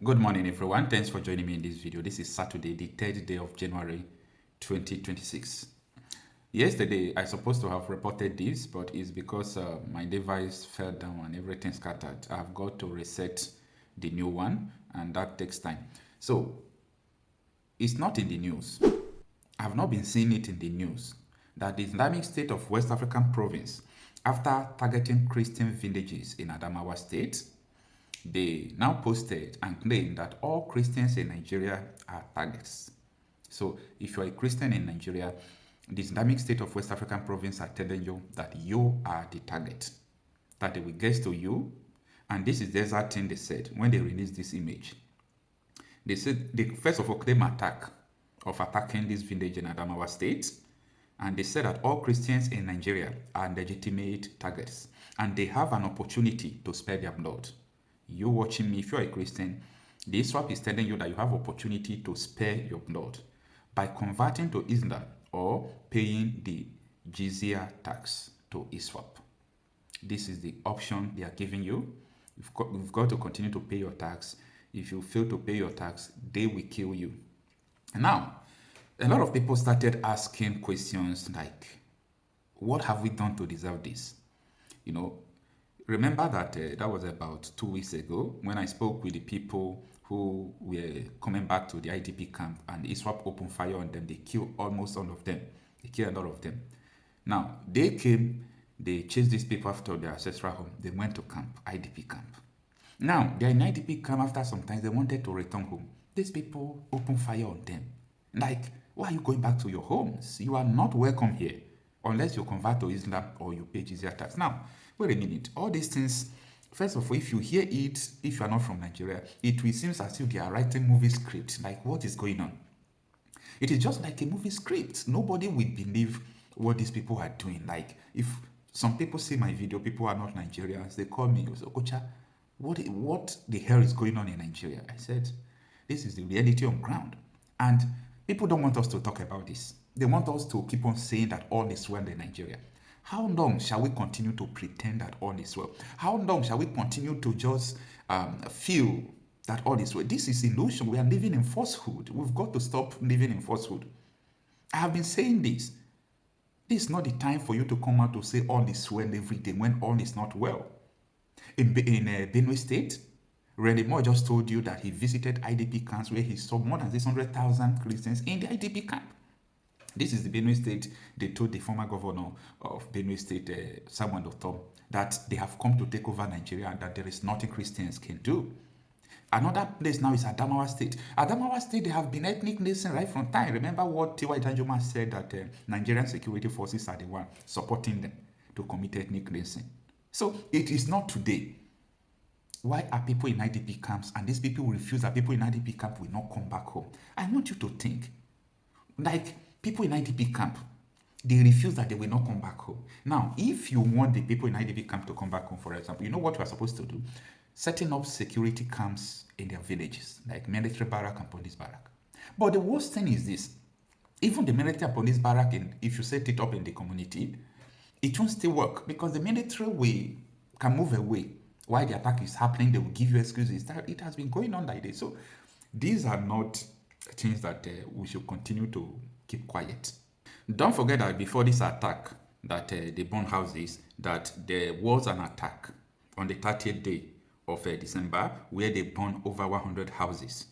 Good morning, everyone. Thanks for joining me in this video. This is Saturday, the 3rd day of January 2026. Yesterday, I supposed to have reported this, but it's because my device fell down and everything scattered. I've got to reset the new one, and that takes time. So, it's not in the news. I've not been seeing it in the news that the Islamic State of West African Province, after targeting Christian villages in Adamawa State, they now posted and claimed that all Christians in Nigeria are targets. So if you're a Christian in Nigeria, the Islamic State of West African Province are telling you that you are the target, that they will get to you. And this is the exact thing they said when they released this image. They said they first of all claim attacking this village in Adamawa State, and they said that all Christians in Nigeria are legitimate targets, and they have an opportunity to spare their blood. You watching me, if you're a Christian, the ISWAP is telling you that you have opportunity to spare your blood by converting to Islam or paying the jizya tax to ISWAP. This is the option they are giving you. You've got to continue to pay your tax. If you fail to pay your tax, they will kill you. Now, a lot of people started asking questions like, what have we done to deserve this? Remember that that was about 2 weeks ago when I spoke with the people who were coming back to the IDP camp, and ISWAP opened fire on them. They killed almost all of them. They killed a lot of them. Now, they came, they chased these people after their ancestral home. They went to camp, IDP camp. Now, they're in IDP camp. After some time, they wanted to return home. These people opened fire on them. Like, why are you going back to your homes? You are not welcome here unless you convert to Islam or you pay jizya tax. Now, wait a minute. All these things, first of all, if you hear it, if you are not from Nigeria, it will seem as if they are writing movie script. Like, what is going on? It is just like a movie script. Nobody will believe what these people are doing. Like, if some people see my video, people are not Nigerians, they call me, so, Kocha, what the hell is going on in Nigeria? I said, this is the reality on ground. And people don't want us to talk about this. They want us to keep on saying that all is well in Nigeria. How long shall we continue to pretend that all is well? How long shall we continue to just feel that all is well? This is illusion. We are living in falsehood. We've got to stop living in falsehood. I have been saying this. This is not the time for you to come out to say all is well every day when all is not well. In Benue State, Randy Moore just told you that he visited IDP camps where he saw more than 600,000 Christians in the IDP camp. This is the Benue State. They told the former governor of Benue State, Samuel Otom, that they have come to take over Nigeria and that there is nothing Christians can do. Another place now is Adamawa State. Adamawa State, they have been ethnic cleansing right from time. Remember what T.Y. Danjuma said, that Nigerian security forces are the one supporting them to commit ethnic cleansing. So it is not today. Why are people in IDP camps and these people refuse that people in IDP camp will not come back home? I want you to think. Like, people in IDP camp, they refuse that they will not come back home. Now, if you want the people in IDP camp to come back home, for example, you know what you are supposed to do? Setting up security camps in their villages, like military barrack and police barrack. But the worst thing is this. Even the military and police barrack, if you set it up in the community, it won't still work because the military can move away. While the attack is happening, they will give you excuses. It has been going on like this. So these are not things that we should continue to keep quiet. Don't forget that before this attack, that they burned houses, that there was an attack on the 30th day of December where they burned over 100 houses.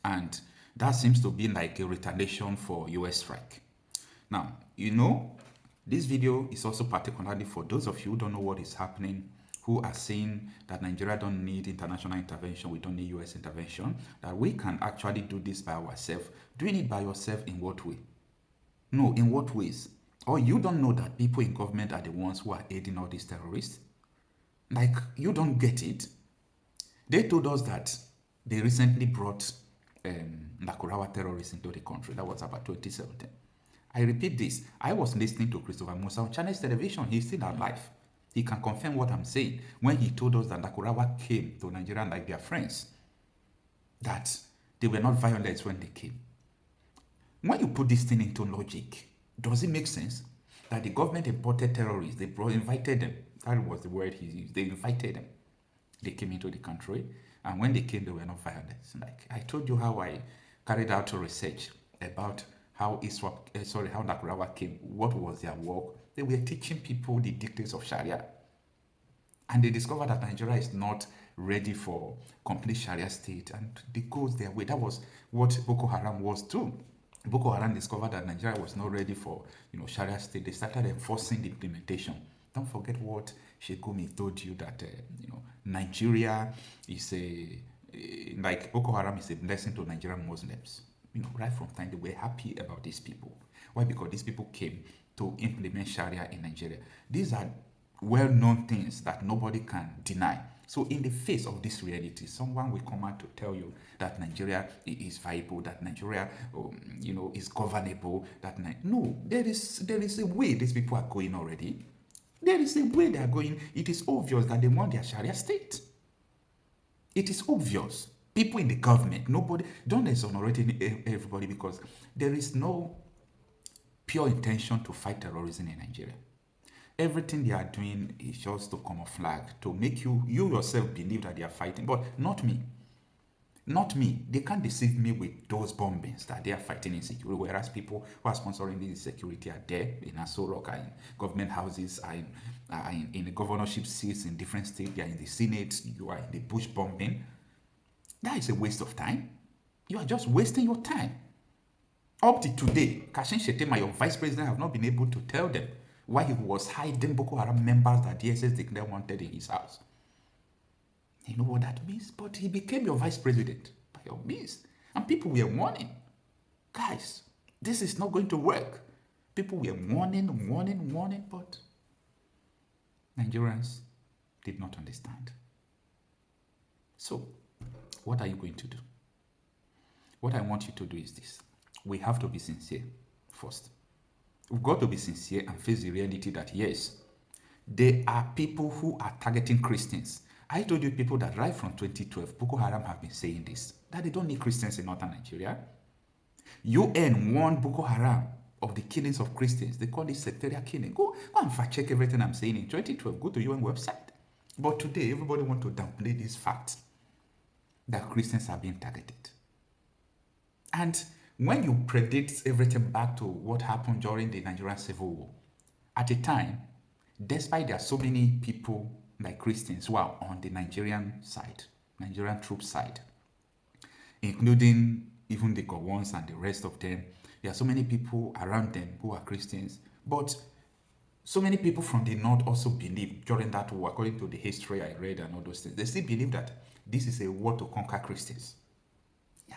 And that seems to be like a retaliation for US strike. Now, this video is also particularly for those of you who don't know what is happening, who are saying that Nigeria don't need international intervention, we don't need US intervention, that we can actually do this by ourselves. Doing it by yourself in what way? No, in what ways? Or you don't know that people in government are the ones who are aiding all these terrorists? Like, you don't get it? They told us that they recently brought Nakurawa terrorists into the country. That was about 2017. I repeat this. I was listening to Christopher Musa on Channels Television. He's still alive. He can confirm what I'm saying when he told us that Nakurawa came to Nigeria like their friends, that they were not violent when they came. When you put this thing into logic, does it make sense that the government imported terrorists? They invited them. That was the word he used. They invited them. They came into the country And when they came, they were not violent. Like I told you how I carried out a research about how how Nakurawa came, what was their work. They were teaching people the dictates of Sharia. And they discovered that Nigeria is not ready for complete Sharia state, and they goes their way. That was what Boko Haram was too. Boko Haram discovered that Nigeria was not ready for Sharia state. They started enforcing the implementation. Don't forget what Shekumi told you that Nigeria is like Boko Haram is a blessing to Nigerian Muslims. Right from time they were happy about these people. Why? Because these people came to implement Sharia in Nigeria. These are well-known things that nobody can deny. So in the face of this reality, someone will come out to tell you that Nigeria is viable, that Nigeria, is governable. No, there is a way these people are going already. There is a way they are going. It is obvious that they want their Sharia state. It is obvious. People in the government, nobody, don't exonerate everybody, because there is no pure intention to fight terrorism in Nigeria. Everything they are doing is just to camouflage, to make you yourself believe that they are fighting. But not me. Not me. They can't deceive me with those bombings that they are fighting insecurity, whereas people who are sponsoring this insecurity are there in Aso Rock, are in government houses, are in the governorship seats in different states, they are in the Senate, you are in the bush bombing. That is a waste of time. You are just wasting your time. Up to today, Kashin Shettima, your vice president, have not been able to tell them why he was hiding Boko Haram members that DSS declared wanted in his house. You know what that means? But he became your vice president by your means. And people were warning. Guys, this is not going to work. People were warning, but Nigerians did not understand. So, what are you going to do? What I want you to do is this. We have to be sincere first. We've got to be sincere and face the reality that yes, there are people who are targeting Christians. I told you people that right from 2012, Boko Haram have been saying this, that they don't need Christians in northern Nigeria. UN warned Boko Haram of the killings of Christians. They call it sectarian killing. Go and fact check everything I'm saying in 2012. Go to UN website. But today, everybody want to downplay this fact that Christians are being targeted. And when you predict everything back to what happened during the Nigerian Civil War, at a time, despite there are so many people like Christians who are on the Nigerian side, Nigerian troops side, including even the Gowons and the rest of them, there are so many people around them who are Christians, but so many people from the north also believe during that war, according to the history I read and all those things, they still believe that this is a war to conquer Christians. Yeah.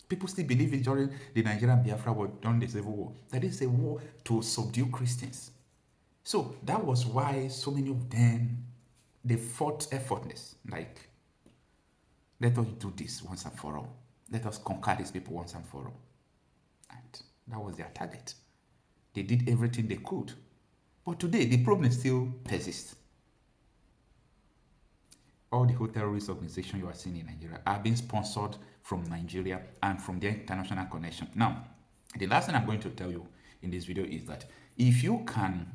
People still believe it during the Nigerian Biafra war, during the Civil War, that is a war to subdue Christians. So that was why so many of them, they fought effortless. Like, let us do this once and for all. Let us conquer these people once and for all. And that was their target. They did everything they could. But today, the problem still persists. All the whole terrorist organizations you are seeing in Nigeria are being sponsored from Nigeria and from their international connection. Now, the last thing I'm going to tell you in this video is that if you can,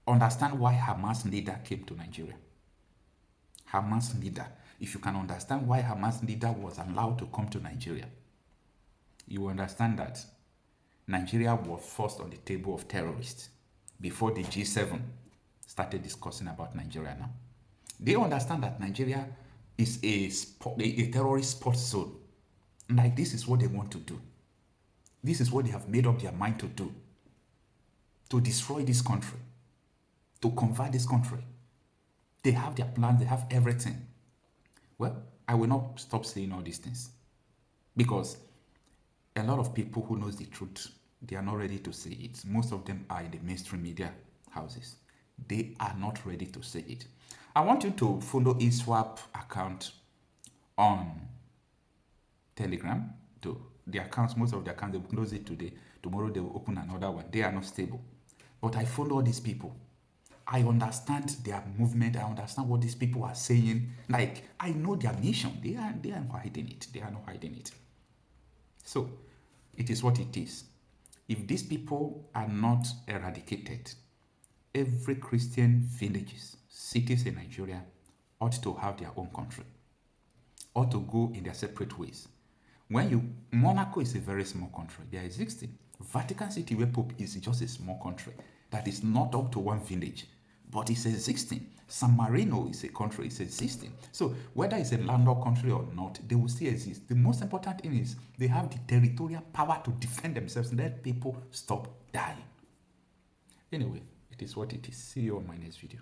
understand why Hamas leader came to Nigeria. Hamas leader. If you can understand why Hamas leader was allowed to come to Nigeria, you understand that Nigeria was first on the table of terrorists before the G7 started discussing about Nigeria now. They understand that Nigeria is a terrorist sport zone. Like, this is what they want to do. This is what they have made up their mind to do. To destroy this country. To convert this country. They have their plans, they have everything. Well, I will not stop saying all these things. Because a lot of people who knows the truth, they are not ready to say it. Most of them are in the mainstream media houses. They are not ready to say it. I want you to follow ISWAP account on Telegram. The accounts, most of the accounts, they will close it today. Tomorrow they will open another one. They are not stable. But I follow these people. I understand their movement. I understand what these people are saying. Like, I know their mission. They are not hiding it. They are not hiding it. So, it is what it is. If these people are not eradicated, every Christian villages, cities in Nigeria ought to have their own country, ought to go in their separate ways. Monaco is a very small country. They are existing. Vatican City, where Pope is just a small country that is not up to one village, but it's existing. San Marino is a country, it's existing. So whether it's a landlocked country or not, they will still exist. The most important thing is they have the territorial power to defend themselves and let people stop dying. Anyway, it is what it is. See you on my next video.